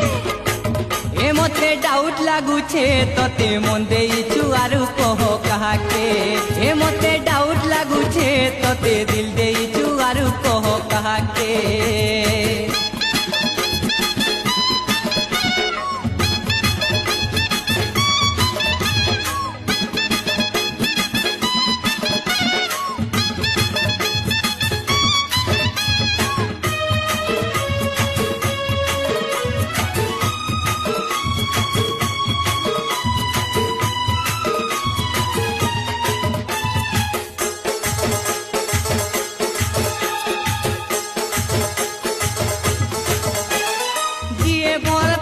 ए मते डाउट लागुछे तते मन देइछु आरु कह काके ए मते डाउट लागुछे तते दिल देइछु आरु कह काके जिए भर